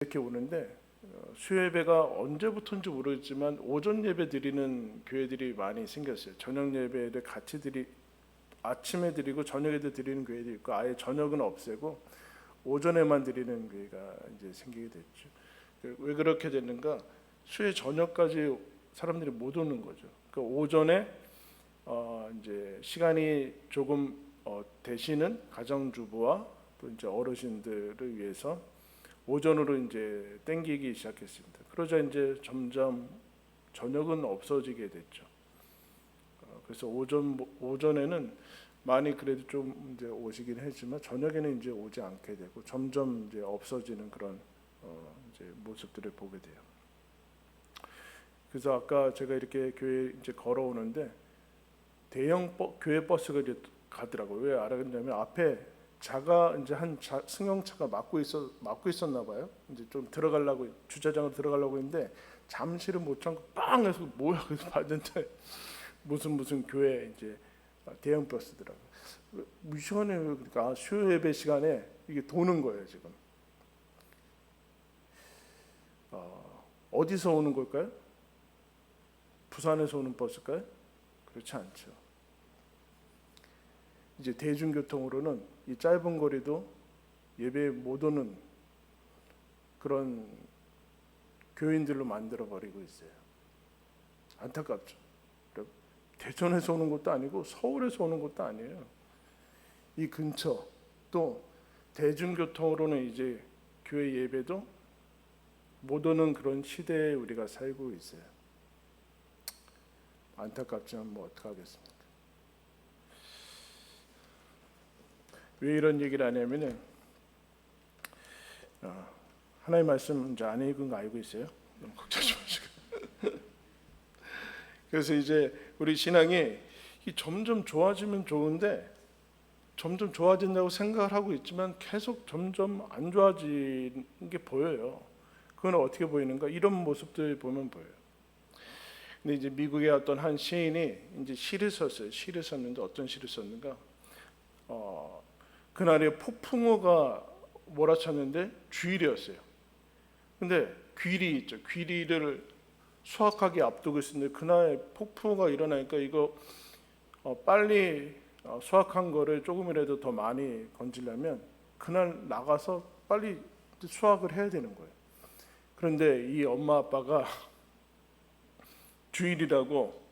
이렇게 오는데 수요 예배가 언제부터인지 모르겠지만 오전 예배 드리는 교회들이 많이 생겼어요. 저녁 예배를 같이 아침에 드리고 저녁에도 드리는 교회도 있고, 아예 저녁은 없애고 오전에만 드리는 교회가 이제 생기게 됐죠. 왜 그렇게 됐는가? 수요 저녁까지 사람들이 못 오는 거죠. 그 오전에 이제 시간이 조금 되시는 가정주부와 또 이제 어르신들을 위해서 오전으로 이제 땡기기 시작했습니다. 그러자 이제 점점 저녁은 없어지게 됐죠. 그래서 오전에는 많이 그래도 좀 이제 오시긴 했지만 저녁에는 이제 오지 않게 되고 점점 이제 없어지는 그런 이제 모습들을 보게 돼요. 그래서 아까 제가 이렇게 교회 이제 걸어오는데 대형 교회 버스가 이제 가더라고요. 왜 알았냐면 앞에 이제 승용차가 막고 있었나 봐요. 이제 좀 들어가려고 주차장으로 들어가려고 했는데 잠시를 못 참고 빵 해서 뭐야 그래서 봤는데 무슨 교회 이제 대형 버스더라고요. 시간에 그러니까 수요 예배 시간에 이게 도는 거예요 지금. 어디서 오는 걸까요? 부산에서 오는 버스일까요? 그렇지 않죠. 이제 대중교통으로는 이 짧은 거리도 예배에 못 오는 그런 교인들로 만들어 버리고 있어요. 안타깝죠. 대전에서 오는 것도 아니고 서울에서 오는 것도 아니에요. 이 근처 또 대중교통으로는 이제 교회 예배도 못 오는 그런 시대에 우리가 살고 있어요. 안타깝지만 뭐 어떡하겠습니까? 왜 이런 얘기를 하냐면은 하나님 말씀 이제 안 읽은 거 알고 있어요? 너무 걱정하지 마시고. 그래서 이제 우리 신앙이 점점 좋아지면 좋은데 점점 좋아진다고 생각을 하고 있지만 계속 점점 안 좋아지는 게 보여요. 그건 어떻게 보이는가? 이런 모습들 보면 보여요. 근데 이제 미국의 어떤 한 시인이 이제 시를 썼어요. 시를 썼는데 어떤 시를 썼는가? 그날에 폭풍우가 몰아쳤는데 주일이었어요. 근데 귀리 있죠. 귀리를 수확하기 앞두고 있었는데 그날 폭풍우가 일어나니까 이거 빨리 수확한 거를 조금이라도 더 많이 건지려면 그날 나가서 빨리 수확을 해야 되는 거예요. 그런데 이 엄마 아빠가 주일이라고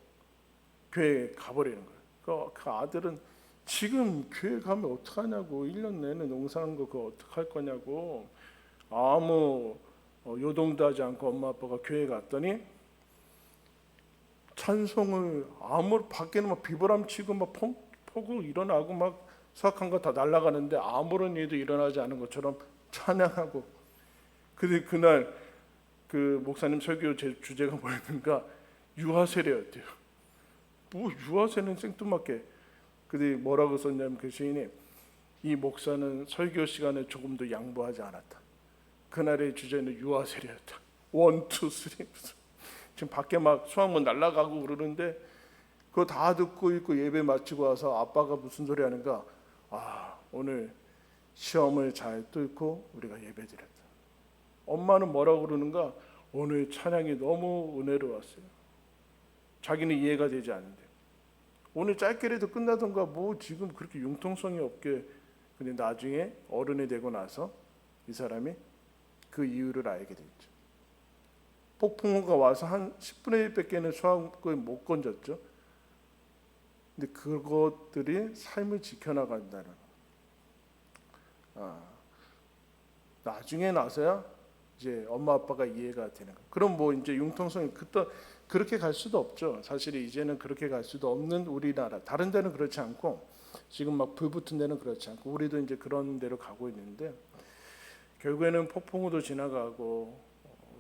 교회에 가버리는 거예요. 그 아들은 지금 교회 가면 어떡하냐고, 1년 내내 농사한 거 그거 어떡할 거냐고 아무 요동도 하지 않고 엄마 아빠가 교회 갔더니 찬송을 밖에는 막 비바람 치고 막 폭우 일어나고 막 수확한 거 다 날아가는데 아무런 일도 일어나지 않은 것처럼 찬양하고. 근데 그날 그 목사님 설교 주제가 뭐였는가? 유아세례였대요. 뭐 유아세는 생뚱맞게. 근데 뭐라고 썼냐면 그 시인이 이 목사는 설교 시간에 조금 더 양보하지 않았다. 그날의 주제는 유아세례였다. 1, 2, 3 지금 밖에 막 수학문 날아가고 그러는데 그거 다 듣고 있고 예배 마치고 와서 아빠가 무슨 소리 하는가? 오늘 시험을 잘 뚫고 우리가 예배 드렸다. 엄마는 뭐라고 그러는가? 오늘 찬양이 너무 은혜로웠어요. 자기는 이해가 되지 않는데 오늘 짧게라도 끝나던가 뭐 지금 그렇게 융통성이 없게. 근데 나중에 어른이 되고 나서 이 사람이 그 이유를 알게 됐죠. 폭풍우가 와서 한 10분의 1밖에는 수확을 못 건졌죠. 근데 그것들이 삶을 지켜나간다는. 나중에 나서야 이제 엄마 아빠가 이해가 되는 거. 그럼 뭐 이제 융통성이 그렇게 갈 수도 없죠. 사실 이제는 그렇게 갈 수도 없는 우리나라. 다른 데는 그렇지 않고 지금 막 불 붙은 데는 그렇지 않고 우리도 이제 그런 데로 가고 있는데 결국에는 폭풍우도 지나가고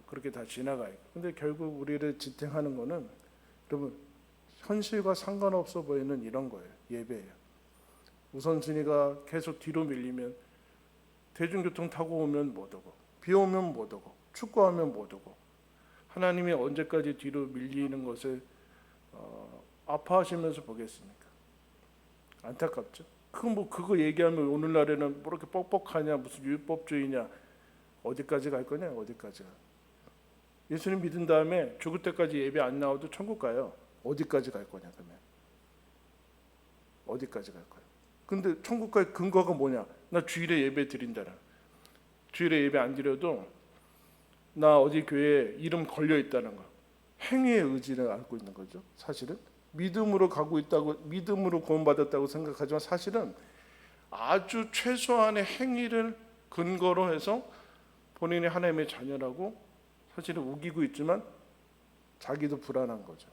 그렇게 다 지나가요. 근데 결국 우리를 지탱하는 거는 여러분 현실과 상관없어 보이는 이런 거예요. 예배예요. 우선순위가 계속 뒤로 밀리면 대중교통 타고 오면 못 오고 비 오면 못 오고 축구하면 못 오고 하나님이 언제까지 뒤로 밀리는 것을 아파하시면서 보겠습니까? 안타깝죠. 그거 얘기하면 오늘날에는 뭐 이렇게 뻑뻑하냐 무슨 율법주의냐 어디까지 갈 거냐? 어디까지 가? 예수님 믿은 다음에 죽을 때까지 예배 안 나와도 천국 가요. 어디까지 갈 거냐 그러면? 어디까지 갈 거야? 근데 천국 갈 근거가 뭐냐? 나 주일에 예배 드린다라. 주일에 예배 안 드려도 나 어디 교회에 이름 걸려 있다는 거. 행위의 의지를 알고 있는 거죠. 사실은 믿음으로 가고 있다고, 믿음으로 구원받았다고 생각하지만 사실은 아주 최소한의 행위를 근거로 해서 본인이 하나님의 자녀라고 사실은 우기고 있지만 자기도 불안한 거죠.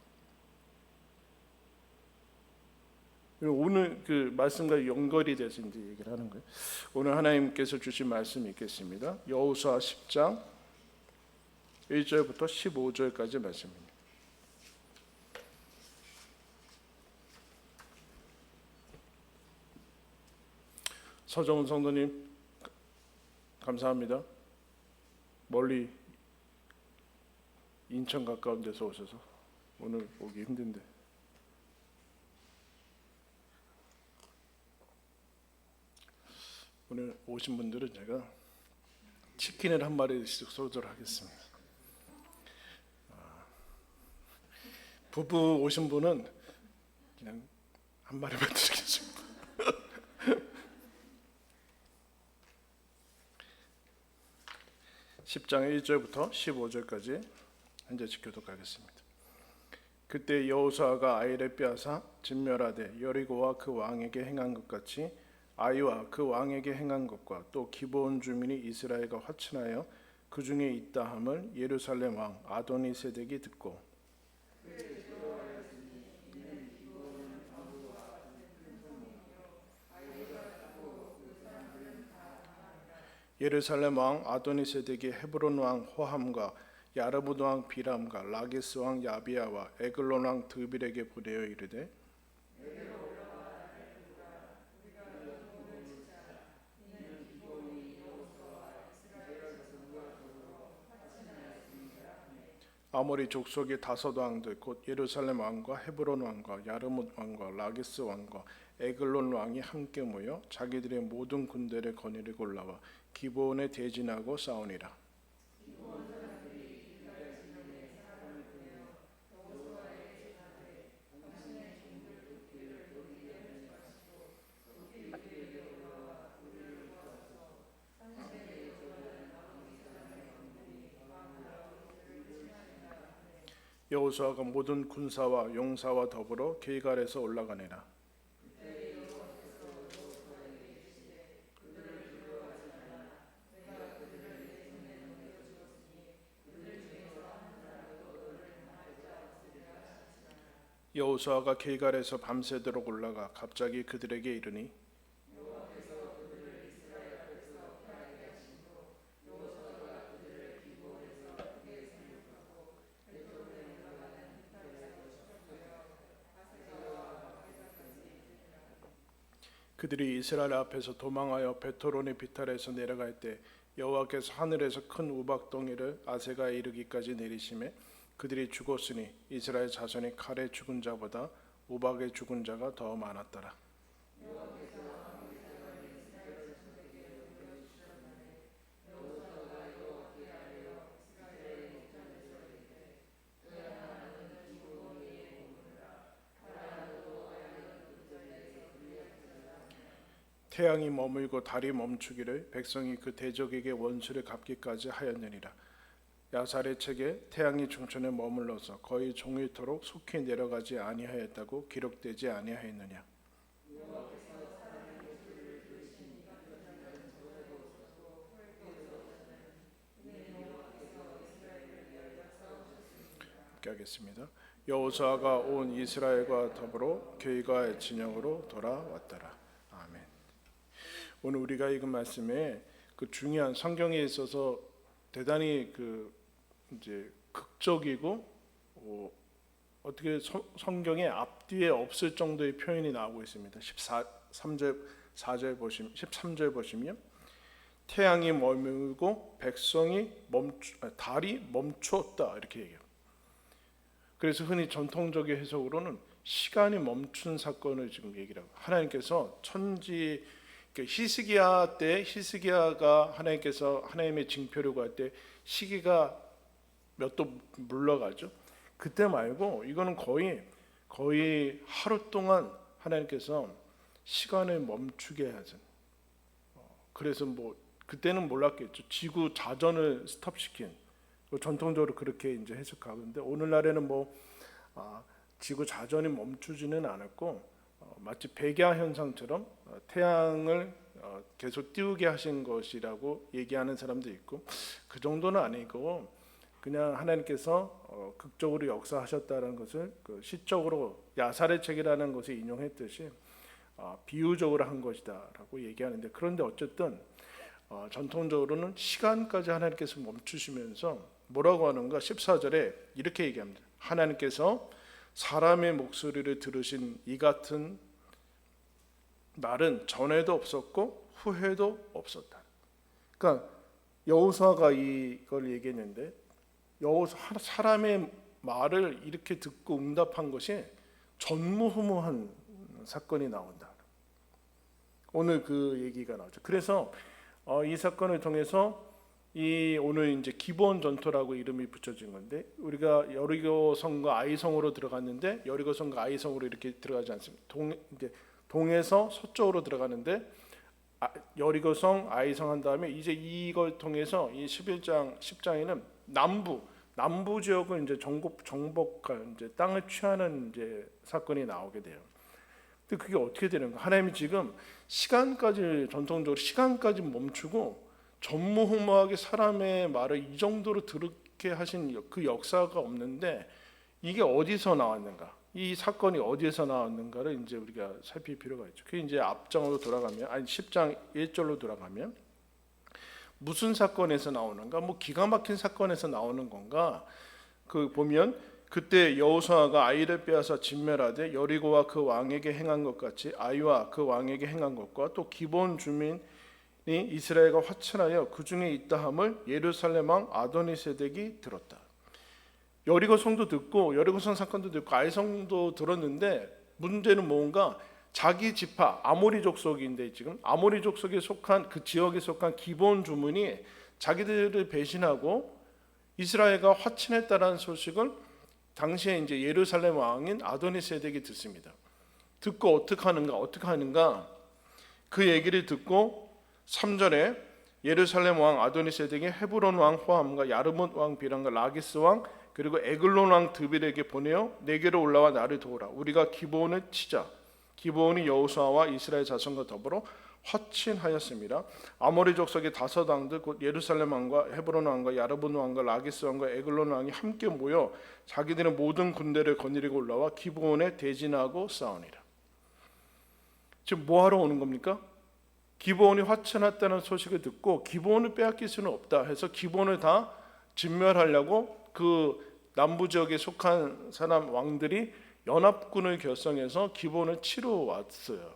오늘 그 말씀과 연결이 돼서 이제 얘기를 하는 거예요. 오늘 하나님께서 주신 말씀이 있겠습니다. 여호수아 10장 1절부터 15절까지 말씀입니다. 서정훈 성도님 감사합니다. 멀리 인천 가까운 데서 오셔서 오늘 오기 힘든데 오늘 오신 분들은 제가 치킨을 한 마리씩 쏘도록 하겠습니다. 부부 오신 분은 그냥 한 마리만 드리겠습니다. 10장 1절부터 15절까지 현재 교독하겠습니다. 그때 여호수아가 아이를 빼앗아 진멸하되 여리고와 그 왕에게 행한 것 같이 아이와 그 왕에게 행한 것과 또 기브온 주민이 이스라엘과 화친하여 그 중에 있다함을 예루살렘 왕 아도니세덱이 듣고 예루살렘 왕 아도니세덱이 헤브론 왕 호함과 야르무드 왕 비람과 라기스 왕 야비야와 에글론 왕 드빌에게 보내어 이르되 아모리 족속의 다섯 왕들 곧 예루살렘 왕과 헤브론 왕과 야르무드 왕과 라기스 왕과 에글론 왕이 함께 모여 자기들의 모든 군대를 거느리고 올라와 기브온에 대진하고 싸우니라. 여호수아가 모든 군사와 용사와 더불어 길갈에서 올라가니라. 여호수아가 길갈에서 밤새도록 올라가 갑자기 그들에게 이르니 그들이 이스라엘 앞에서 도망하여 베토론의 비탈에서 내려갈 때 여호와께서 하늘에서 큰 우박덩이를 아세가에 이르기까지 내리심에 그들이 죽었으니 이스라엘 자손이 칼에 죽은 자보다 우박에 죽은 자가 더 많았더라. 태양이 머물고 달이 멈추기를 백성이 그 대적에게 원수를 갚기까지 하였느니라. 야살의 책에 태양이 중천에 머물러서 거의 종일토록 속히 내려가지 아니하였다고 기록되지 아니하였느냐. 함께 하겠습니다. 여호수아가 온 이스라엘과 더불어 길갈 진영으로 돌아왔더라. 아멘. 오늘 우리가 읽은 말씀에 그 중요한 성경에 있어서 대단히 이제 극적이고 어떻게 성경에 앞뒤에 없을 정도의 표현이 나오고 있습니다. 13절 보시면 태양이 머물고 달이 멈추었다 이렇게 얘기해요. 그래서 흔히 전통적인 해석으로는 시간이 멈춘 사건을 지금 얘기를 하고 하나님께서 천지 히스기야 때 히스기야가 하나님께서 하나님의 징표를 구할 때 시기가 몇 도 물러가죠. 그때 말고 이거는 거의 하루 동안 하나님께서 시간을 멈추게 하죠. 그래서 뭐 그때는 몰랐겠죠. 지구 자전을 스톱시킨, 전통적으로 그렇게 이제 해석하는데 오늘날에는 지구 자전이 멈추지는 않았고 마치 백야 현상처럼 태양을 계속 띄우게 하신 것이라고 얘기하는 사람도 있고, 그 정도는 아니고 그냥 하나님께서 극적으로 역사하셨다는 것을 그 시적으로 야살의 책이라는 것을 인용했듯이 비유적으로 한 것이다라고 얘기하는데, 그런데 어쨌든 전통적으로는 시간까지 하나님께서 멈추시면서 뭐라고 하는가? 14절에 이렇게 얘기합니다. 하나님께서 사람의 목소리를 들으신 이 같은 날은 전에도 없었고 후에도 없었다. 그러니까 여호수아가 이걸 얘기했는데, 사람의 말을 이렇게 듣고 응답한 것이 전무후무한 사건이 나온다. 오늘 그 얘기가 나오죠. 그래서 이 사건을 통해서 오늘 이제 기본 전투라고 이름이 붙여진 건데, 우리가 여리고성과 아이성으로 들어갔는데 여리고성과 아이성으로 이렇게 들어가지 않습니다. 동에서 서쪽으로 들어가는데 여리고성, 아이성 한 다음에 이제 이걸 통해서 이 10장에는 남부 지역을 이제 정복할 이제 땅을 취하는 이제 사건이 나오게 돼요. 근데 그게 어떻게 되는가? 하나님이 지금 전통적으로 시간까지 멈추고 전무후무하게 사람의 말을 이 정도로 들게 하신 그 역사가 없는데, 이게 어디서 나왔는가? 이 사건이 어디에서 나왔는가를 이제 우리가 살필 필요가 있죠. 그게 이제 앞장으로 돌아가면, 10장 1절로 돌아가면 무슨 사건에서 나오는가? 기가 막힌 사건에서 나오는 건가? 그 보면 그때 여호수아가 아이를 빼앗아 진멸하되 여리고와 그 왕에게 행한 것 같이 아이와 그 왕에게 행한 것과 또 기본 주민이 이스라엘과 화친하여 그 중에 있다함을 예루살렘 왕 아도니세덱이 들었다. 여리고성도 듣고 여리고성 사건도 듣고 아이성도 들었는데, 문제는 뭔가 자기 지파 아모리 족속인데, 지금 아모리 족속에 속한 그 지역에 속한 기본 주민이 자기들을 배신하고 이스라엘과 화친했다라는 소식을 당시에 이제 예루살렘 왕인 아도니세덱이 듣습니다. 듣고 어떻게 하는가? 그 얘기를 듣고 3절에 예루살렘 왕 아도니세덱이 헤브론 왕 호함과 야르못 왕 비람과 라기스 왕 그리고 에글론 왕 드빌에게 보내어 내게로 올라와 나를 도우라. 우리가 기브온을 치자. 기브온이 여호수아와 이스라엘 자손과 더불어 화친하였습니다. 아모리 족속의 5왕들 곧 예루살렘 왕과 헤브론 왕과 야르본 왕과 라기스 왕과 에글론 왕이 함께 모여 자기들의 모든 군대를 거느리고 올라와 기브온에 대진하고 싸우니라. 지금 뭐하러 오는 겁니까? 기브온이 화친했다는 소식을 듣고 기브온을 빼앗길 수는 없다 해서 기브온을 다 진멸하려고 그 남부 지역에 속한 사람 왕들이 연합군을 결성해서 기브온을 치러 왔어요.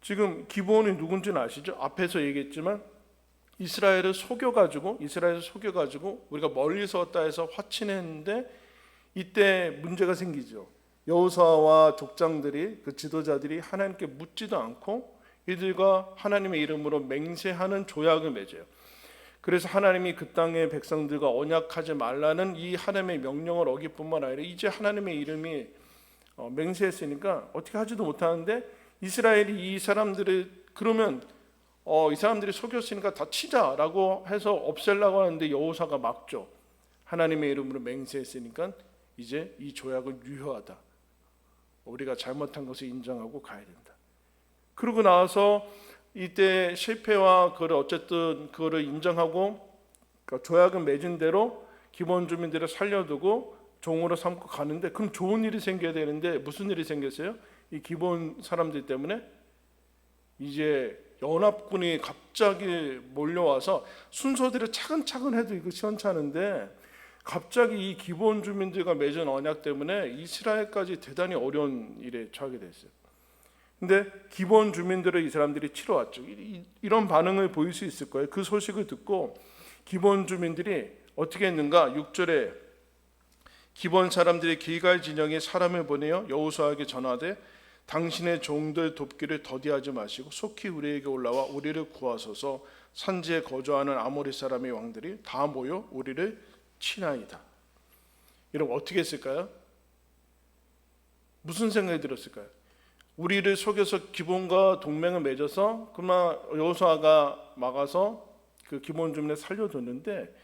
지금 기브온이 누군지는 아시죠? 앞에서 얘기했지만 이스라엘을 속여가지고 우리가 멀리서 왔다 해서 화친했는데, 이때 문제가 생기죠. 여호수아와 족장들이, 그 지도자들이 하나님께 묻지도 않고 이들과 하나님의 이름으로 맹세하는 조약을 맺어요. 그래서 하나님이 그 땅의 백성들과 언약하지 말라는 이 하나님의 명령을 어길 뿐만 아니라 이제 하나님의 이름이 맹세했으니까 어떻게 하지도 못하는데, 이스라엘이 이 사람들을 그러면 이 사람들이 속였으니까 다 치자라고 해서 없애려고 하는데 여호수아가 막죠. 하나님의 이름으로 맹세했으니까 이제 이 조약은 유효하다. 우리가 잘못한 것을 인정하고 가야 된다. 그러고 나서 이때 실패와 그거를 인정하고 조약은 맺은 대로 기본 주민들을 살려두고 종으로 삼고 가는데, 그럼 좋은 일이 생겨야 되는데 무슨 일이 생겼어요? 이 기본 사람들 때문에 이제 연합군이 갑자기 몰려와서 순서대로 차근차근 해도 이거 시원찮은데 갑자기 이 기본 주민들과 맺은 언약 때문에 이스라엘까지 대단히 어려운 일에 처하게 됐어요. 근데 기본 주민들을 이 사람들이 치러 왔죠. 이런 반응을 보일 수 있을 거예요. 그 소식을 듣고 기본 주민들이 어떻게 했는가? 6절에 기본 사람들이 길갈 진영에 사람을 보내어 여호수아에게 전하되 당신의 종들 돕기를 더디하지 마시고 속히 우리에게 올라와 우리를 구하소서. 산지에 거주하는 아모리 사람의 왕들이 다 모여 우리를 치나이다. 여러분 어떻게 했을까요? 무슨 생각이 들었을까요? 우리를 속여서 기본과 동맹을 맺어서 그만 여호수아가 막아서 그 기본 주민을 살려줬는데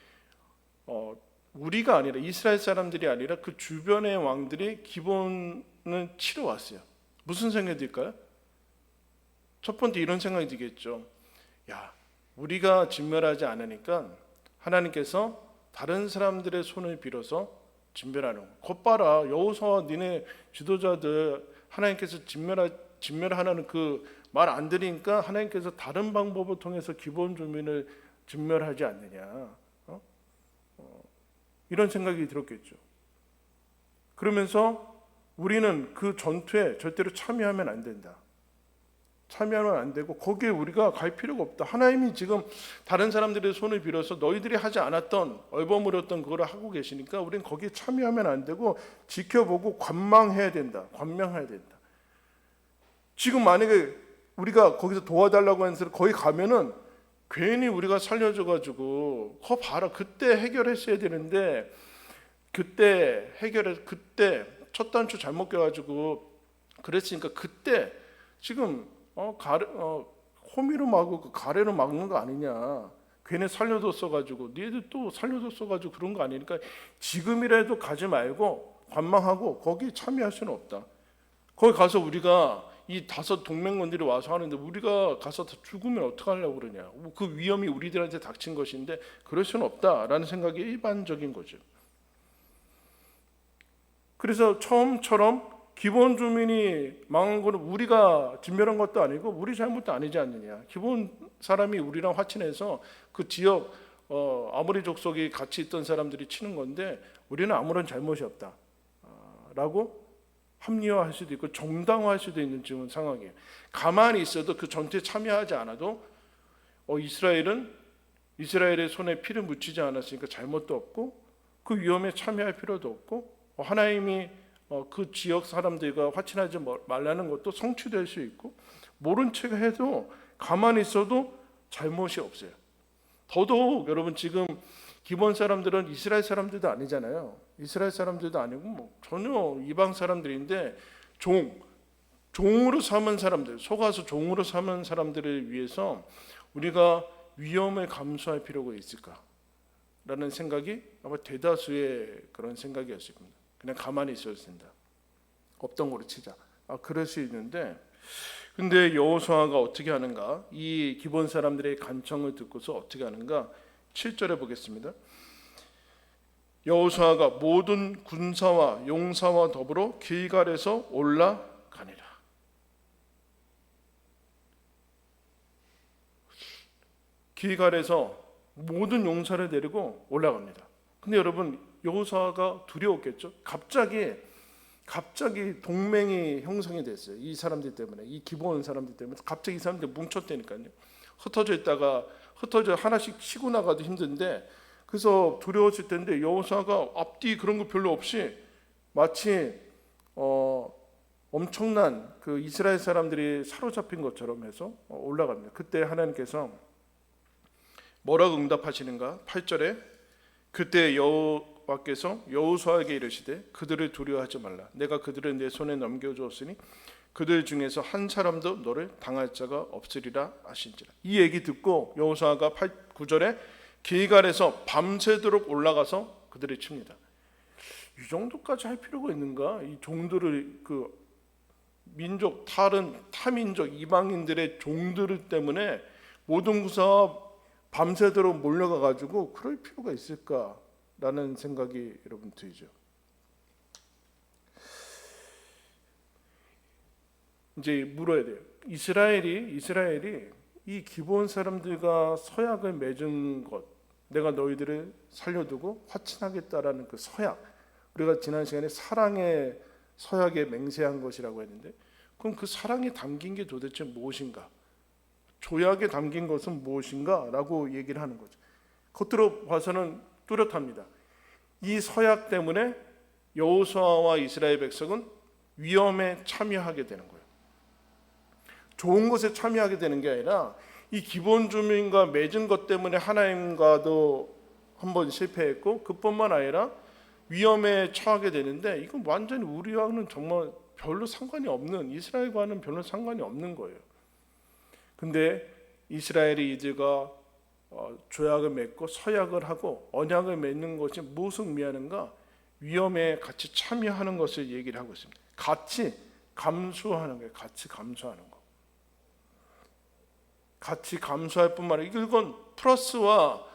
우리가 아니라 이스라엘 사람들이 아니라 그 주변의 왕들이 기본을 치러 왔어요. 무슨 생각이 들까요? 첫 번째 이런 생각이 들겠죠. 야, 우리가 진멸하지 않으니까 하나님께서 다른 사람들의 손을 빌어서 진멸하는 거. 곧 봐라, 여호수아와 니네 지도자들 하나님께서 진멸하는 그 말 안 들으니까 하나님께서 다른 방법을 통해서 기본 주민을 진멸하지 않느냐. 이런 생각이 들었겠죠. 그러면서 우리는 그 전투에 절대로 참여하면 안 된다. 참여하면 안 되고 거기에 우리가 갈 필요가 없다. 하나님이 지금 다른 사람들의 손을 빌어서 너희들이 하지 않았던 얼버무렸던 그거를 하고 계시니까 우리는 거기에 참여하면 안 되고 지켜보고 관망해야 된다. 관명해야 된다. 지금 만약에 우리가 거기서 도와달라고 해서 거기 가면은 괜히 우리가 살려줘가지고 거 봐라 그때 해결했어야 되는데 그때 첫 단추 잘못 껴가지고 그랬으니까 그때 지금 호미로 막고 그 가래로 막는 거 아니냐. 괜히 살려줬어가지고 니들 또 살려줬어가지고 그런 거 아니니까 지금이라도 가지 말고 관망하고 거기 참여할 수는 없다. 거기 가서 우리가 이 5 동맹군들이 와서 하는데 우리가 가서 죽으면 어떡하려고 그러냐. 그 위험이 우리들한테 닥친 것인데 그럴 수는 없다라는 생각이 일반적인 거죠. 그래서 처음처럼 기본 주민이 망한 거는 우리가 진멸한 것도 아니고 우리 잘못도 아니지 않느냐. 기본 사람이 우리랑 화친해서 그 지역 아모리 족속이 같이 있던 사람들이 치는 건데 우리는 아무런 잘못이 없다 라고 합리화할 수도 있고 정당화할 수도 있는 지금 상황이에요. 가만히 있어도 그 전투에 참여하지 않아도 이스라엘의 손에 피를 묻히지 않았으니까 잘못도 없고 그 위험에 참여할 필요도 없고 하나님이 그 지역 사람들과 화친하지 말라는 것도 성취될 수 있고 모른 척 해도 가만히 있어도 잘못이 없어요. 더더욱 여러분 지금 기본 사람들은 이스라엘 사람들도 아니잖아요. 이스라엘 사람들도 아니고 전혀 이방 사람들인데 종으로 삼은 사람들, 속아서 종으로 삼은 사람들을 위해서 우리가 위험을 감수할 필요가 있을까라는 생각이 아마 대다수의 그런 생각이었을 겁니다. 그냥 가만히 있어도 된다. 없던 거로 치자. 그럴 수 있는데 근데 여호수아가 어떻게 하는가? 이 기본 사람들의 간청을 듣고서 어떻게 하는가? 7절에 보겠습니다. 여호수아가 모든 군사와 용사와 더불어 길갈에서 올라가니라. 길갈에서 모든 용사를 데리고 올라갑니다. 근데 여러분 여호수아가 두려웠겠죠. 갑자기 동맹이 형성이 됐어요. 이 사람들 때문에, 이 기본 사람들 때문에 갑자기 이 사람들 뭉쳤다니까요. 흩어져 하나씩 치고 나가도 힘든데 그래서 두려웠을 텐데 여호수아가 앞뒤 그런 거 별로 없이 마치 엄청난 그 이스라엘 사람들이 사로잡힌 것처럼 해서 올라갑니다. 그때 하나님께서 뭐라고 응답하시는가? 8절에 그때 여호와께서 여호수아에게 이르시되 그들을 두려워하지 말라. 내가 그들을 내 손에 넘겨주었으니 그들 중에서 한 사람도 너를 당할 자가 없으리라 하신지라. 이 얘기 듣고 여호수아가 9절에 길갈에서 밤새도록 올라가서 그들을 칩니다. 이 정도까지 할 필요가 있는가? 이 종들을 민족 다른 타민족 이방인들의 종들 때문에 모든 구사와 밤새도록 몰려가 가지고 그럴 필요가 있을까라는 생각이 여러분 들죠. 이제 물어야 돼요. 이스라엘이 이 기본 사람들과 서약을 맺은 것, 내가 너희들을 살려두고 화친하겠다라는 그 서약, 우리가 지난 시간에 사랑의 서약에 맹세한 것이라고 했는데, 그럼 그 사랑이 담긴 게 도대체 무엇인가? 조약에 담긴 것은 무엇인가? 라고 얘기를 하는 거죠. 겉으로 봐서는 뚜렷합니다. 이 서약 때문에 여호수아와 이스라엘 백성은 위험에 참여하게 되는 거예요. 좋은 것에 참여하게 되는 게 아니라 이 기본 주민과 맺은 것 때문에 하나님과도 한번 실패했고, 그뿐만 아니라 위험에 처하게 되는데, 이건 완전히 우리와는 정말 별로 상관이 없는, 이스라엘과는 별로 상관이 없는 거예요. 근데 이스라엘이 이제가 조약을 맺고 서약을 하고 언약을 맺는 것이 무엇을 의미하는가? 위험에 같이 참여하는 것을 얘기를 하고 있습니다. 같이 감수하는 거예요. 같이 감수하는 거. 같이 감수할 뿐만 아니라 이건 플러스와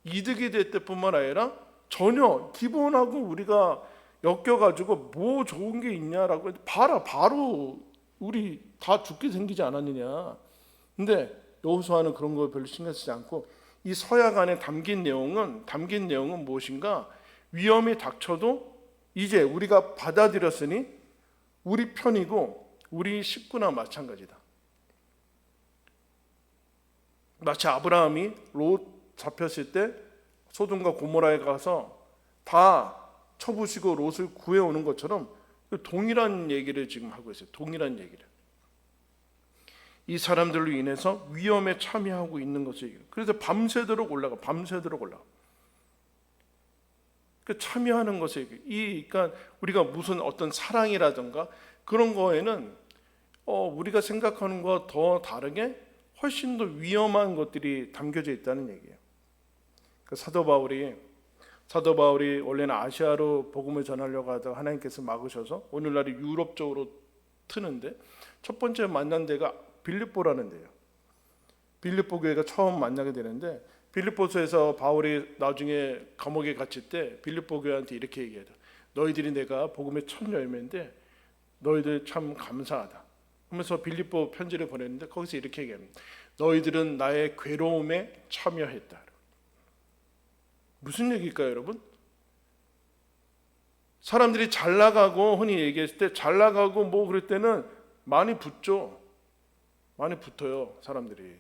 이득이 됐을 뿐만 아니라 전혀 기본하고 우리가 엮여가지고 뭐 좋은 게 있냐라고 봐라, 바로 우리 다 죽게 생기지 않았느냐. 근데 여호수아는 그런 거 별로 신경 쓰지 않고 이 서약 안에 담긴 내용은 무엇인가? 위험이 닥쳐도 이제 우리가 받아들였으니 우리 편이고 우리 식구나 마찬가지다. 마치 아브라함이 롯 잡혔을 때 소돔과 고모라에 가서 다 쳐부시고 롯을 구해오는 것처럼 동일한 얘기를 지금 하고 있어요. 동일한 얘기를. 이 사람들로 인해서 위험에 참여하고 있는 것을 얘기해요. 그래서 밤새도록 올라가. 그 참여하는 것을 얘기해요. 그러니까 우리가 무슨 어떤 사랑이라든가 그런 거에는 우리가 생각하는 것과 더 다르게 훨씬 더 위험한 것들이 담겨져 있다는 얘기예요. 그 사도 바울이 원래는 아시아로 복음을 전하려고 하다가 하나님께서 막으셔서 오늘날이 유럽 쪽으로 트는데 첫 번째 만난 데가 빌립보라는 데예요. 빌립보 교회가 처음 만나게 되는데 빌립보서에서 바울이 나중에 감옥에 갇힐 때 빌립보 교회한테 이렇게 얘기해요. 너희들이 내가 복음의 첫 열매인데 너희들 참 감사하다. 하면서 빌립보 편지를 보냈는데 거기서 이렇게 얘기합니다. 너희들은 나의 괴로움에 참여했다. 무슨 얘기일까요, 여러분? 사람들이 잘 나가고 흔히 얘기했을 때 잘 나가고 뭐 그럴 때는 많이 붙죠. 많이 붙어요, 사람들이.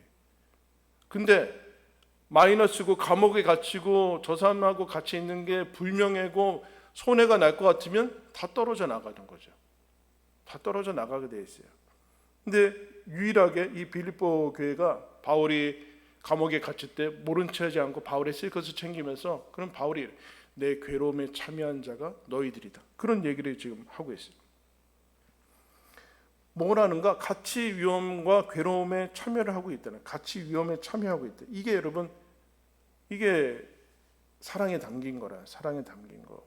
근데 마이너스고 감옥에 갇히고 저 사람하고 같이 있는 게 불명예고 손해가 날 것 같으면 다 떨어져 나가는 거죠. 다 떨어져 나가게 돼 있어요. 근데 유일하게 이 빌립보 교회가 바울이 감옥에 갇힐 때 모른 체 하지 않고 바울의 실컷을 챙기면서 그럼 바울이 내 괴로움에 참여한 자가 너희들이다. 그런 얘기를 지금 하고 있어요. 뭐라는가? 같이 위험과 괴로움에 참여를 하고 있다는, 같이 위험에 참여하고 있다. 이게 여러분, 이게 사랑에 담긴 거라. 사랑에 담긴 거.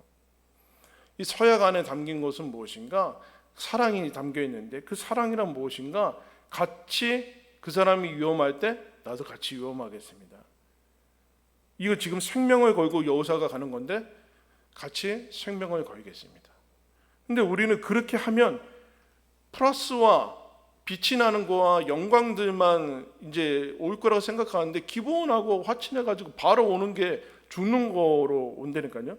이 서약 안에 담긴 것은 무엇인가? 사랑이 담겨 있는데 그 사랑이란 무엇인가? 같이 그 사람이 위험할 때 나도 같이 위험하겠습니다. 이거 지금 생명을 걸고 여호사가 가는 건데 같이 생명을 걸겠습니다. 근데 우리는 그렇게 하면 플러스와 빛이 나는 거와 영광들만 이제 올 거라고 생각하는데 기본하고 화친해가지고 바로 오는 게 죽는 거로 온다니까요.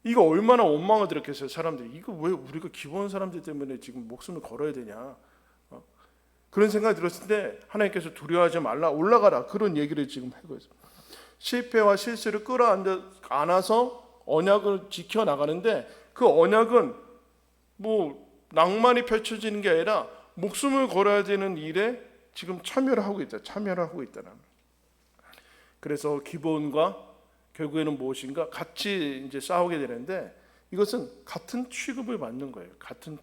이거 얼마나 원망을 들었겠어요, 사람들이. 이거 왜 우리가 기본 사람들 때문에 지금 목숨을 걸어야 되냐. 그런 생각이 들었을 때 하나님께서 두려워하지 말라, 올라가라, 그런 얘기를 지금 하고 있어요. 실패와 실수를 끌어안아서 언약을 지켜나가는데 그 언약은 뭐 낭만이 펼쳐지는 게 아니라 목숨을 걸어야 되는 일에 지금 참여를 하고 있다. 그래서 기본과 결국에는 무엇인가? 같이 이제 싸우게 되는데 이것은 같은 취급을 받는 거예요. 같은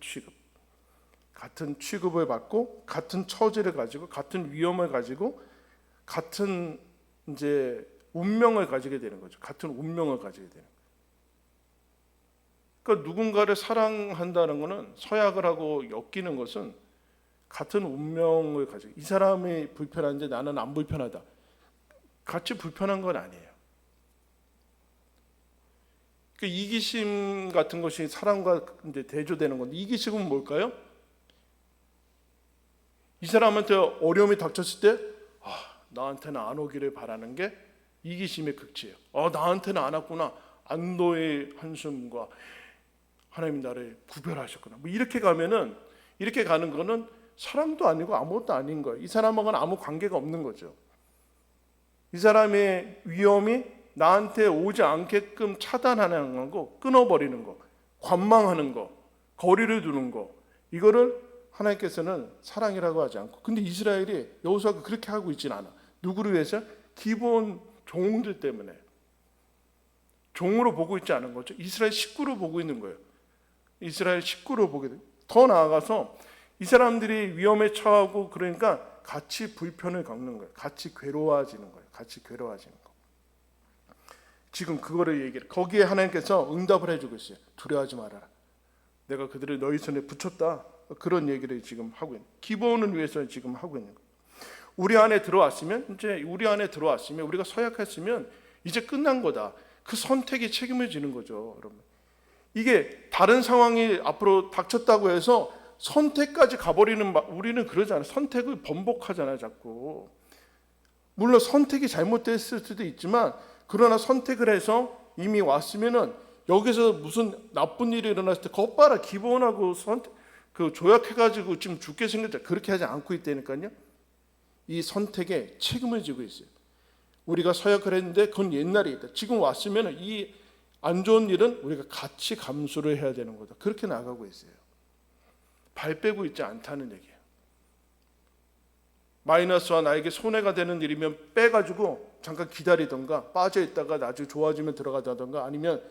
취급을 받고 같은 처지를 가지고 같은 위험을 가지고 같은 이제 운명을 가지게 되는 거죠. 같은 운명을 가지게 되는 거예요. 그러니까 누군가를 사랑한다는 것은 서약을 하고 엮이는 것은 같은 운명을 가지고 이 사람이 불편한데 나는 안 불편하다. 같이 불편한 건 아니에요. 그 이기심 같은 것이 사랑과 이제 대조되는 건데 이기심은 뭘까요? 이 사람한테 어려움이 닥쳤을 때 나한테는 안 오기를 바라는 게 이기심의 극치예요. 나한테는 안 왔구나. 안도의 한숨과 하나님이 나를 구별하셨구나. 뭐 이렇게 가는 거는 사랑도 아니고 아무것도 아닌 거예요. 이 사람하고는 아무 관계가 없는 거죠. 이 사람의 위험이 나한테 오지 않게끔 차단하는 거, 끊어버리는 거, 관망하는 거, 거리를 두는 거, 이거를 하나님께서는 사랑이라고 하지 않고, 근데 이스라엘이 여호수아가 그렇게 하고 있지는 않아. 누구를 위해서? 기본 종들 때문에. 종으로 보고 있지 않은 거죠. 이스라엘 식구로 보고 있는 거예요. 이스라엘 식구로 보게 돼요. 더 나아가서 이 사람들이 위험에 처하고 그러니까 같이 불편을 겪는 거예요. 같이 괴로워지는 거예요. 같이 괴로워지는 거. 지금 그거를 얘기를, 거기에 하나님께서 응답을 해주고 있어요. 두려워하지 말아라. 내가 그들을 너희 손에 붙였다. 그런 얘기를 지금 하고 있는, 기본을 위해서 지금 하고 있는 거예요. 우리 안에 들어왔으면, 우리가 서약했으면 이제 끝난 거다. 그 선택에 책임을 지는 거죠, 여러분. 이게 다른 상황이 앞으로 닥쳤다고 해서 선택까지 가버리는, 우리는 그러잖아요. 선택을 번복하잖아요, 자꾸. 물론 선택이 잘못됐을 수도 있지만, 그러나 선택을 해서 이미 왔으면은 여기서 무슨 나쁜 일이 일어났을 때 겉봐라, 기본하고 그 조약해가지고 지금 죽게 생겼다, 그렇게 하지 않고 있다니까요. 이 선택에 책임을 지고 있어요. 우리가 서약을 했는데 그건 옛날에 있다. 지금 왔으면 이 안 좋은 일은 우리가 같이 감수를 해야 되는 거다. 그렇게 나가고 있어요. 발 빼고 있지 않다는 얘기예요. 마이너스와 나에게 손해가 되는 일이면 빼가지고 잠깐 기다리던가, 빠져 있다가 나중에 좋아지면 들어가다던가, 아니면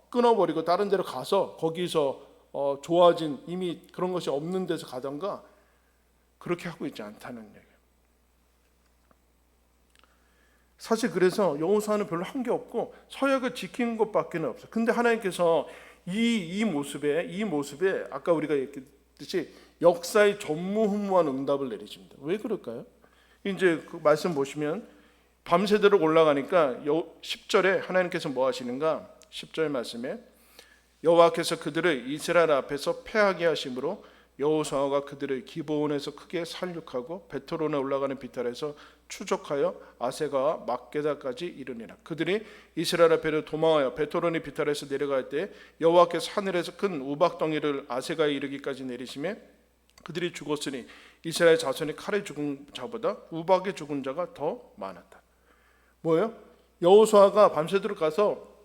끊어버리고 다른 데로 가서 거기서 좋아진, 이미 그런 것이 없는 데서 가던가, 그렇게 하고 있지 않다는 얘기예요. 사실 그래서 여호수아는 별로 한 게 없고 서약을 지키는 것밖에 없어요. 근데 하나님께서 이 모습에 아까 우리가 얘기했듯이 역사의 전무후무한 응답을 내리십니다. 왜 그럴까요? 이제 그 말씀 보시면 밤새도록 올라가니까 10절에 하나님께서 뭐 하시는가? 10절 말씀에 여호와께서 그들을 이스라엘 앞에서 패하게 하심으로 여호수아가 그들을 기브온에서 크게 살육하고 베토론에 올라가는 비탈에서 추적하여 아세가와 막게다까지 이르니라. 그들이 이스라엘 앞에로 도망하여 베토론의 비탈에서 내려갈 때 여호와께서 하늘에서 큰 우박덩이를 아세가에 이르기까지 내리심에 그들이 죽었으니 이스라엘 자손이 칼에 죽은 자보다 우박에 죽은 자가 더 많았다. 뭐예요? 여호수아가 밤새도록 가서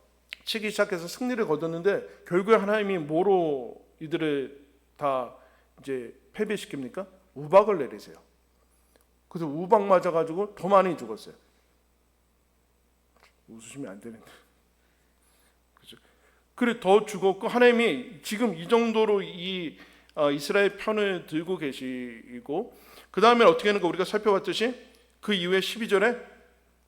치기 시작해서 승리를 거뒀는데 결국에 하나님이 뭐로 이들을 다 이제 패배시킵니까? 우박을 내리세요. 그래서 우박 맞아가지고 더 많이 죽었어요. 웃으시면 안 되는데. 그죠? 그래 더 죽었고, 하나님이 지금 이 정도로 이 이스라엘 편을 들고 계시고, 그 다음에 어떻게 하는가 우리가 살펴봤듯이 그 이후에 12절에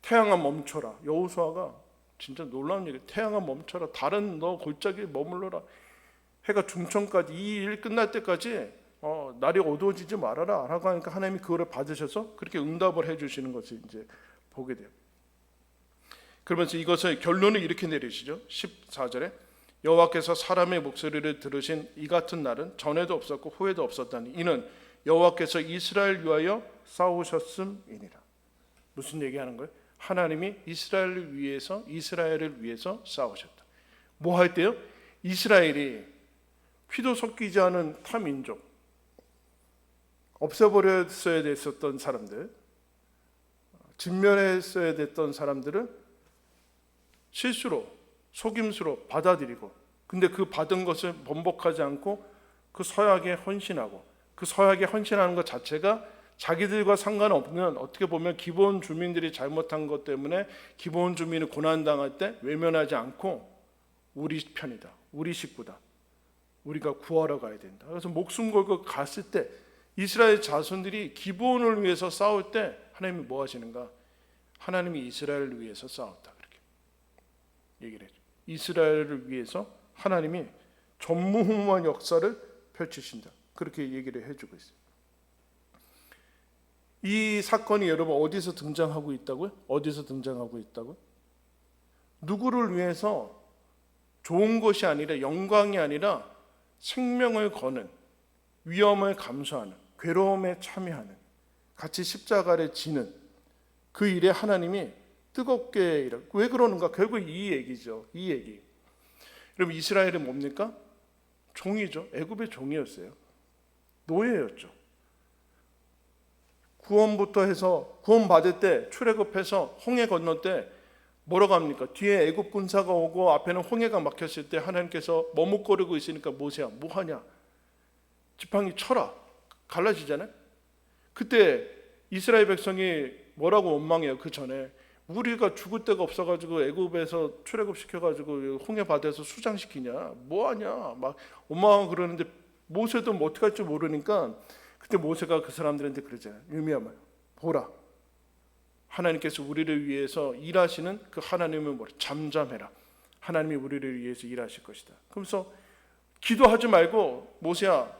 태양아 멈춰라. 여호수아가 진짜 놀라운 얘기. 태양아 멈춰라. 달은 너 골짜기에 머물러라. 해가 중천까지, 이 일 끝날 때까지 날이 어두워지지 말아라 라고 하니까 하나님이 그거를 받으셔서 그렇게 응답을 해주시는 것을 이제 보게 돼요. 그러면서 이것을 결론을 이렇게 내리시죠. 14절에 여호와께서 사람의 목소리를 들으신 이 같은 날은 전에도 없었고 후에도 없었다니 이는 여호와께서 이스라엘 위하여 싸우셨음이니라. 무슨 얘기하는 거예요? 하나님이 이스라엘을 위해서 싸우셨다. 뭐 할 때요? 이스라엘이 피도 섞이지 않은 타 민족, 없애버렸어야 됐었던 사람들, 진멸했어야 됐던 사람들을 실수로, 속임수로 받아들이고, 근데 그 받은 것을 번복하지 않고 그 서약에 헌신하고, 그 서약에 헌신하는 것 자체가 자기들과 상관없는, 어떻게 보면 기본 주민들이 잘못한 것 때문에 기본 주민이 고난당할 때 외면하지 않고 우리 편이다, 우리 식구다, 우리가 구하러 가야 된다. 그래서 목숨 걸고 갔을 때 이스라엘 자손들이 기본을 위해서 싸울 때 하나님이 뭐 하시는가? 하나님이 이스라엘을 위해서 싸웠다, 그렇게 얘기를 해줘. 이스라엘을 위해서 하나님이 전무후무한 역사를 펼치신다, 그렇게 얘기를 해주고 있어요. 이 사건이 여러분 어디서 등장하고 있다고요? 어디서 등장하고 있다고요? 누구를 위해서? 좋은 것이 아니라, 영광이 아니라 생명을 거는, 위험을 감수하는, 괴로움에 참여하는, 같이 십자가를 지는 그 일에 하나님이 뜨겁게 일하고. 왜 그러는가? 결국 이 얘기죠. 이 얘기. 여러분 이스라엘은 뭡니까? 종이죠. 애굽의 종이었어요. 노예였죠. 구원부터 해서 구원받을 때 출애굽해서 홍해 건널 때 뭐라고 합니까? 뒤에 애굽 군사가 오고 앞에는 홍해가 막혔을 때 하나님께서 머뭇거리고 있으니까 모세야 뭐하냐? 지팡이 쳐라. 갈라지잖아요. 그때 이스라엘 백성이 뭐라고 원망해요. 그 전에 우리가 죽을 데가 없어가지고 애굽에서 출애굽시켜가지고 홍해 바다에서 수장시키냐, 뭐하냐 막 원망하고 그러는데 모세도 뭐 어떻게 할지 모르니까 그때 모세가 그 사람들한테 그러잖아요. 유미야마 보라, 하나님께서 우리를 위해서 일하시는 그 하나님은 뭐라, 잠잠해라. 하나님이 우리를 위해서 일하실 것이다. 그러면서 기도하지 말고 모세야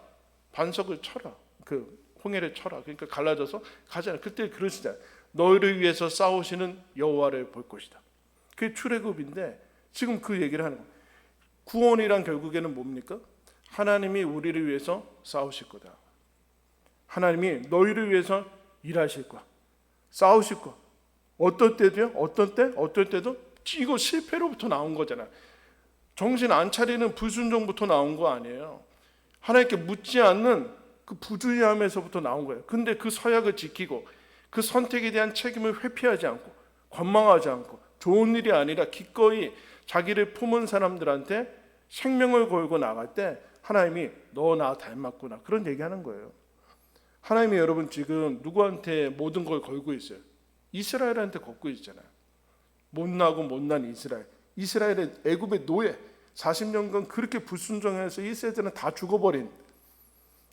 반석을 쳐라, 그 홍해를 쳐라. 그러니까 갈라져서 가잖아요. 그때 그러시잖아요. 너희를 위해서 싸우시는 여호와를 볼 것이다. 그게 출애굽인데 지금 그 얘기를 하는 거예요. 구원이란 결국에는 뭡니까? 하나님이 우리를 위해서 싸우실 거다. 하나님이 너희를 위해서 일하실 거야. 싸우실 거야. 어떤 때도요? 어떤 때? 어떨 때도 이거 실패로부터 나온 거잖아요. 정신 안 차리는 불순종부터 나온 거 아니에요. 하나님께 묻지 않는 그 부주의함에서부터 나온 거예요. 근데 그 서약을 지키고 그 선택에 대한 책임을 회피하지 않고 관망하지 않고 좋은 일이 아니라 기꺼이 자기를 품은 사람들한테 생명을 걸고 나갈 때 하나님이 너 나 닮았구나 그런 얘기하는 거예요. 하나님이 여러분 지금 누구한테 모든 걸 걸고 있어요? 이스라엘한테 걸고 있잖아요. 못나고 못난 이스라엘. 이스라엘의 애굽의 노예 40년간 그렇게 불순종해서 1세대는 다 죽어버린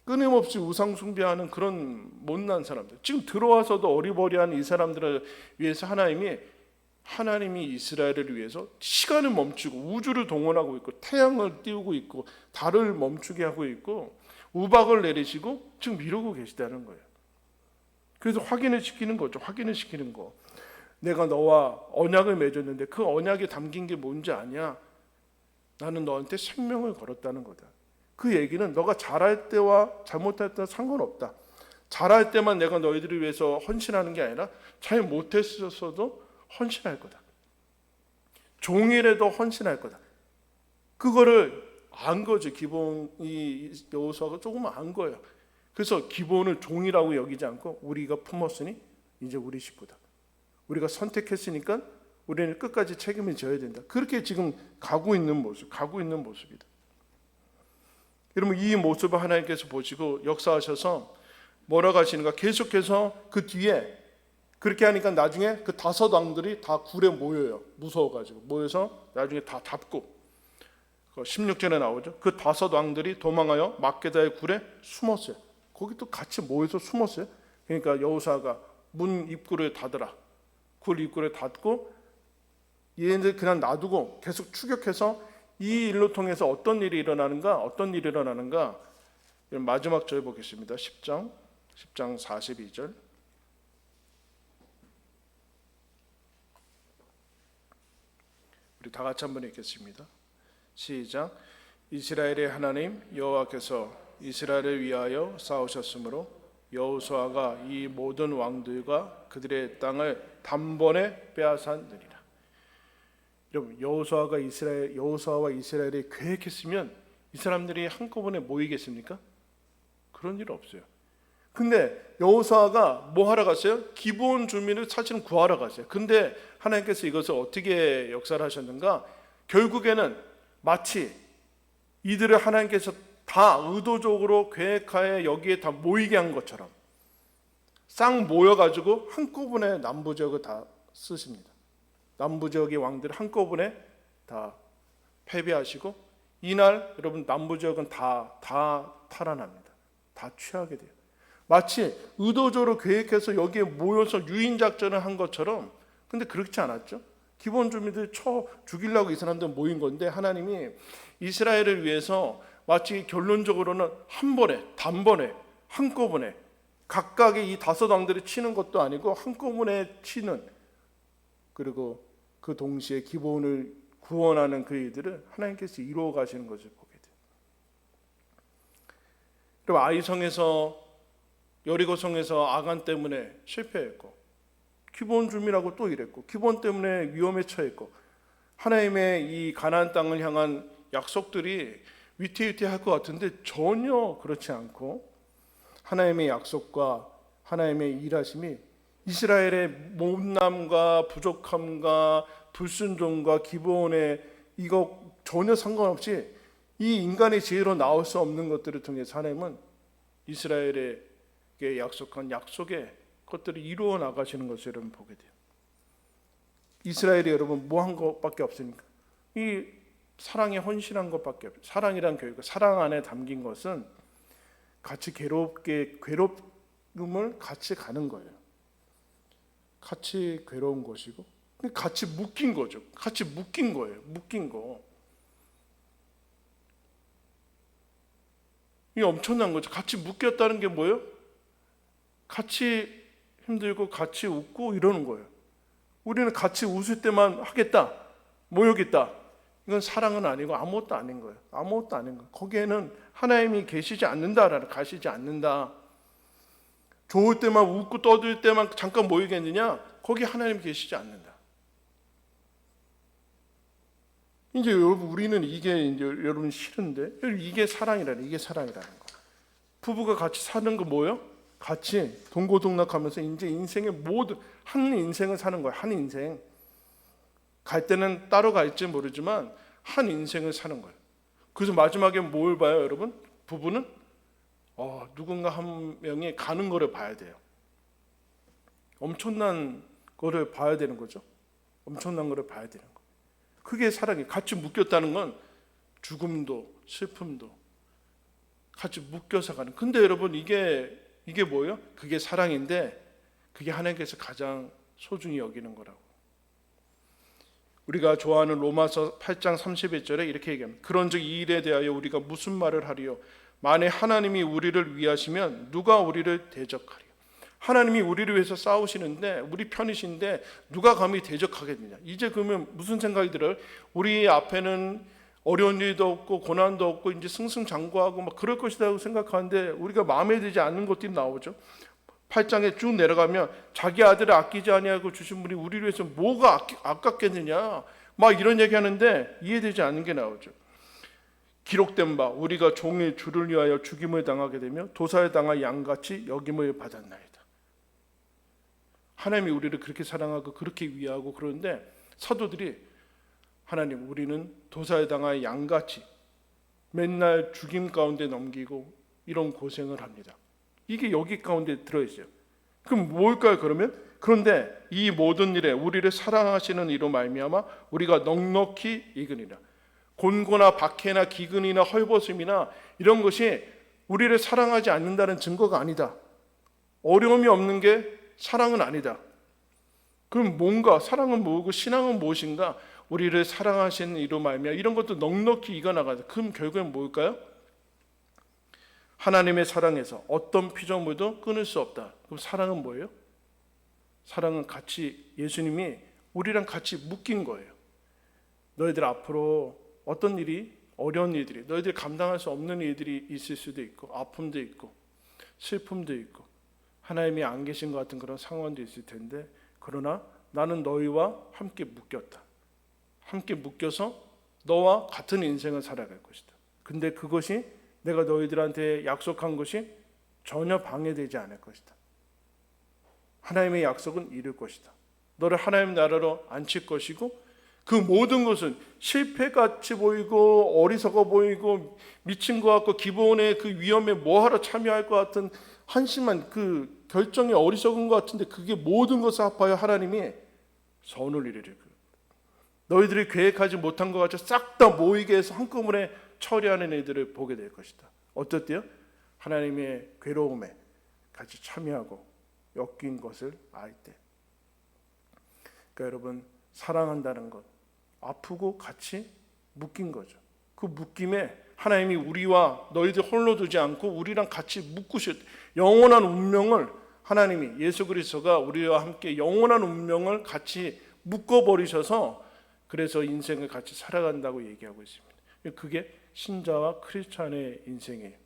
끊임없이 우상 숭배하는 그런 못난 사람들. 지금 들어와서도 어리버리한 이 사람들을 위해서 하나님이 이스라엘을 위해서 시간을 멈추고 우주를 동원하고 있고 태양을 띄우고 있고 달을 멈추게 하고 있고 우박을 내리시고 지금 미루고 계시다는 거예요. 그래서 확인을 시키는 거죠. 확인을 시키는 거. 내가 너와 언약을 맺었는데 그 언약에 담긴 게 뭔지 아냐? 나는 너한테 생명을 걸었다는 거다. 그 얘기는 너가 잘할 때와 잘못할 때와 상관없다. 잘할 때만 내가 너희들을 위해서 헌신하는 게 아니라 잘 못했어도 헌신할 거다. 종일에도 헌신할 거다. 그거를 안 거죠. 기본이 여호수아가 조금 안 거예요. 그래서 기본을 종이라고 여기지 않고 우리가 품었으니 이제 우리 식구다. 우리가 선택했으니까 우리는 끝까지 책임을 져야 된다. 그렇게 지금 가고 있는 모습이다. 여러분 이 모습을 하나님께서 보시고 역사하셔서 뭐라고 하시는가? 계속해서 그 뒤에 그렇게 하니까 나중에 그 5 왕들이 다 굴에 모여요. 무서워가지고 모여서 나중에 다 잡고 16절에 나오죠. 그 5 왕들이 도망하여 막게다의 굴에 숨었어요. 거기 또 같이 모여서 숨었어요. 그러니까 여호수아가 문 입구를 닫으라. 굴 입구를 닫고 얘네들 그냥 놔두고 계속 추격해서 이 일로 통해서 어떤 일이 일어나는가? 마지막 절 보겠습니다. 10장 42절. 우리 다 같이 한번 읽겠습니다. 시작. 이스라엘의 하나님 여호와께서 이스라엘을 위하여 싸우셨으므로 여호수아가 이 모든 왕들과 그들의 땅을 단번에 빼앗았느니라. 여러분 여호수아와 이스라엘이 계획했으면 이 사람들이 한꺼번에 모이겠습니까? 그런 일 없어요. 근데 여호수아가 뭐 하러 갔어요? 기브온 주민을 사실은 구하러 갔어요. 근데 하나님께서 이것을 어떻게 역사를 하셨는가? 결국에는 마치 이들을 하나님께서 다 의도적으로 계획하에 여기에 다 모이게 한 것처럼 싹 모여가지고 한꺼번에 남부 지역을 다 쓰십니다. 남부 지역의 왕들을 한꺼번에 다 패배하시고 이날 여러분 남부 지역은 다 탈환합니다. 다 취하게 돼요. 마치 의도적으로 계획해서 여기에 모여서 유인 작전을 한 것처럼. 근데 그렇지 않았죠. 기본 주민들 죽이려고 이 사람들 모인 건데 하나님이 이스라엘을 위해서 마치 결론적으로는 한 번에 단번에 한꺼번에 각각의 이 5 왕들이 치는 것도 아니고 한꺼번에 치는, 그리고 그 동시에 기본을 구원하는 그 일들을 하나님께서 이루어 가시는 것을 보게 돼요. 그리고 아이성에서 여리고성에서 아간 때문에 실패했고 기본 주민하고 또 이랬고 기본 때문에 위험에 처했고 하나님의 이 가나안 땅을 향한 약속들이 위태위태할 것 같은데 전혀 그렇지 않고 하나님의 약속과 하나님의 일하심이 이스라엘의 못남과 부족함과 불순종과 기본에 이거 전혀 상관없이 이 인간의 지혜로 나올 수 없는 것들을 통해서 하나님은 이스라엘에게 약속한 약속의 것들을 이루어 나가시는 것을 여러분 보게 돼요. 이스라엘이 여러분 뭐 한 것밖에 없습니까? 이 사랑에 헌신한 것밖에 없어요. 사랑이란 교육, 사랑 안에 담긴 것은 같이 괴로움을 같이 가는 거예요. 같이 괴로운 것이고 같이 묶인 거죠. 같이 묶인 거예요. 묶인 거. 이게 엄청난 거죠. 같이 묶였다는 게 뭐예요? 같이 힘들고 같이 웃고 이러는 거예요. 우리는 같이 웃을 때만 하겠다, 모여겠다. 이건 사랑은 아니고 아무것도 아닌 거예요. 아무것도 아닌 거예요. 거기에는 하나님이 계시지 않는다라는, 가시지 않는다. 좋을 때만 웃고 떠들 때만 잠깐 모이겠느냐? 거기 하나님 계시지 않는다. 이제 여러분, 우리는 이게 이제 여러분 싫은데, 이게 사랑이라는, 이게 사랑이라는 거. 부부가 같이 사는 거 뭐예요? 같이 동고동락하면서 이제 인생의 모든 한 인생을 사는 거예요. 한 인생. 갈 때는 따로 갈지 모르지만 한 인생을 사는 거예요. 그래서 마지막에 뭘 봐요, 여러분? 부부는 누군가 한 명이 가는 거를 봐야 돼요. 엄청난 거를 봐야 되는 거죠. 엄청난 거를 봐야 되는 거. 그게 사랑이. 같이 묶였다는 건 죽음도 슬픔도 같이 묶여서 가는. 근데 여러분 이게 뭐예요? 그게 사랑인데 그게 하나님께서 가장 소중히 여기는 거라고. 우리가 좋아하는 로마서 8장 31절에 이렇게 얘기합니다. 그런즉 이 일에 대하여 우리가 무슨 말을 하리요? 만일 하나님이 우리를 위하시면 누가 우리를 대적하리요? 하나님이 우리를 위해서 싸우시는데 우리 편이신데 누가 감히 대적하겠느냐? 이제 그러면 무슨 생각이 들어요? 우리 앞에는 어려운 일도 없고 고난도 없고 이제 승승장구하고 막 그럴 것이라고 생각하는데 우리가 마음에 들지 않는 것들이 나오죠. 8장에 쭉 내려가면 자기 아들을 아끼지 아니하고 주신 분이 우리를 위해서 뭐가 아깝겠느냐 막 이런 얘기하는데 이해되지 않는 게 나오죠. 기록된 바 우리가 종의 주를 위하여 죽임을 당하게 되며 도사에 당하 양같이 여김을 받았나이다. 하나님이 우리를 그렇게 사랑하고 그렇게 위하고 그러는데 사도들이 하나님 우리는 도사에 당하 양같이 맨날 죽임 가운데 넘기고 이런 고생을 합니다. 이게 여기 가운데 들어있어요. 그럼 뭘까요? 그런데 이 모든 일에 우리를 사랑하시는 이로 말미암아 우리가 넉넉히 익으니라. 곤고나 박해나 기근이나 헐벗음이나 이런 것이 우리를 사랑하지 않는다는 증거가 아니다. 어려움이 없는 게 사랑은 아니다. 그럼 뭔가 사랑은 뭐고 신앙은 무엇인가? 우리를 사랑하시는 이로 말미암아 이런 것도 넉넉히 익어나가다. 그럼 결국엔 뭘까요? 하나님의 사랑에서 어떤 피조물도 끊을 수 없다. 그럼 사랑은 뭐예요? 사랑은 같이 예수님이 우리랑 같이 묶인 거예요. 너희들 앞으로 어떤 일이 어려운 일들이 너희들이 감당할 수 없는 일들이 있을 수도 있고 아픔도 있고 슬픔도 있고 하나님이 안 계신 것 같은 그런 상황도 있을 텐데 그러나 나는 너희와 함께 묶였다. 함께 묶여서 너와 같은 인생을 살아갈 것이다. 근데 그것이 내가 너희들한테 약속한 것이 전혀 방해되지 않을 것이다. 하나님의 약속은 이룰 것이다. 너를 하나님 나라로 앉힐 것이고 그 모든 것은 실패같이 보이고 어리석어 보이고 미친 것 같고 기본의 그 위험에 뭐하러 참여할 것 같은 한심한 그 결정이 어리석은 것 같은데 그게 모든 것을 합하여 하나님이 선을 이루리라. 너희들이 계획하지 못한 것 같이 싹 다 모이게 해서 한꺼번에 처리하는 일들을 보게 될 것이다. 어떻대요? 하나님의 괴로움에 같이 참여하고 엮인 것을 알 때. 그러니까 여러분 사랑한다는 것 아프고 같이 묶인 거죠. 그 묶임에 하나님이 우리와 너희들 홀로 두지 않고 우리랑 같이 묶으셨 영원한 운명을 하나님이 예수 그리스도가 우리와 함께 영원한 운명을 같이 묶어버리셔서 그래서 인생을 같이 살아간다고 얘기하고 있습니다. 그게 신자와 크리스찬의 인생이에요.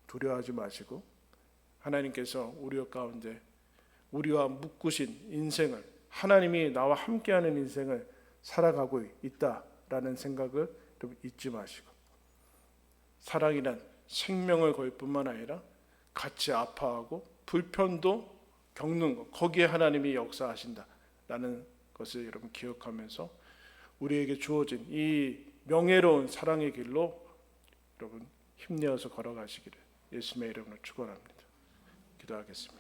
두려워하지 마시고 하나님께서 우리 가운데 우리와 묶으신 인생을 하나님이 나와 함께하는 인생을 살아가고 있다라는 생각을 잊지 마시고 사랑이란 생명을 걸 뿐만 아니라 같이 아파하고 불편도 겪는 것 거기에 하나님이 역사하신다라는 것을 여러분 기억하면서 우리에게 주어진 이 명예로운 사랑의 길로 여러분 힘내어서 걸어가시기를 예수님의 이름으로 축원합니다. 기도하겠습니다.